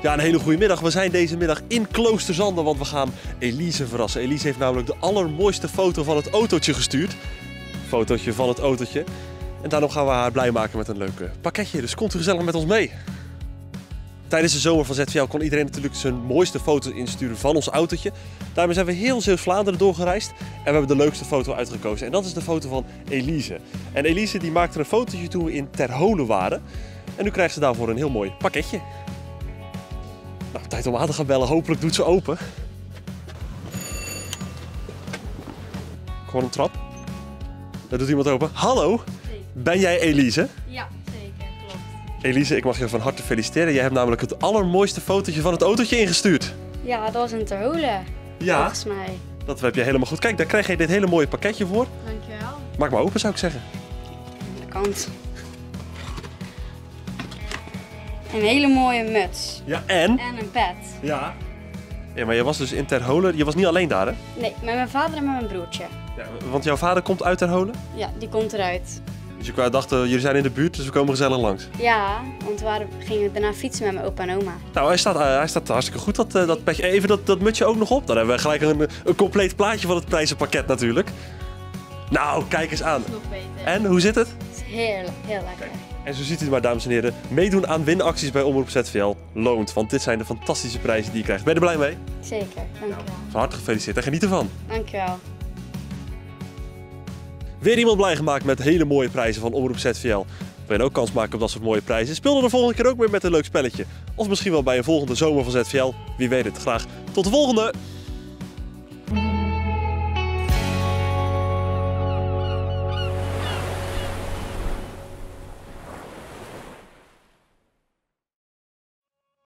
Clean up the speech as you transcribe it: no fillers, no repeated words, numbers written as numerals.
Ja, een hele goede middag. We zijn deze middag in Kloosterzanden, want we gaan Elise verrassen. Elise heeft namelijk de allermooiste foto van het autootje gestuurd. Fotootje van het autootje. En daarom gaan we haar blij maken met een leuk pakketje. Dus komt u gezellig met ons mee. Tijdens de zomer van ZVL kon iedereen natuurlijk zijn mooiste foto's insturen van ons autootje. Daarmee zijn we heel Zeeuws-Vlaanderen doorgereisd en we hebben de leukste foto uitgekozen. En dat is de foto van Elise. En Elise die maakte een fotootje toen we in Ter Holen waren. En nu krijgt ze daarvoor een heel mooi pakketje. Nou, tijd om aan te gaan bellen. Hopelijk doet ze open. Gewoon een trap. Daar doet iemand open. Hallo, ben jij Elise? Ja, zeker, klopt. Elise, ik mag je van harte feliciteren. Jij hebt namelijk het allermooiste fotootje van het autootje ingestuurd. Ja, dat was in Ter Holen, Ja, volgens mij. dat heb je helemaal goed. Kijk, daar krijg je dit hele mooie pakketje voor. Dankjewel. Maak maar open, zou ik zeggen. Aan de kant. Een hele mooie muts. Ja, en? En een pet. Ja. Ja, maar je was dus in Ter Holen. Je was niet alleen daar, hè? Nee, met mijn vader en met mijn broertje. Ja, want jouw vader komt uit Ter Holen. Ja, die komt eruit. Dus je dacht, jullie zijn in de buurt, dus we komen gezellig langs. Ja, want we gingen daarna fietsen met mijn opa en oma. Nou, hij staat hartstikke goed, dat petje. Even dat mutsje ook nog op. Dan hebben we gelijk een compleet plaatje van het prijzenpakket natuurlijk. Nou, kijk eens aan. Nog beter. En, hoe zit het? Het is heel lekker. Kijk. En zo ziet u het maar, dames en heren. Meedoen aan winacties bij Omroep ZVL loont. Want dit zijn de fantastische prijzen die je krijgt. Ben je er blij mee? Zeker, dankjewel. Van harte gefeliciteerd en geniet ervan. Dankjewel. Weer iemand blij gemaakt met hele mooie prijzen van Omroep ZVL. Wil je ook kans maken op dat soort mooie prijzen? Speel er de volgende keer ook weer met een leuk spelletje. Of misschien wel bij een volgende zomer van ZVL. Wie weet het. Graag tot de volgende!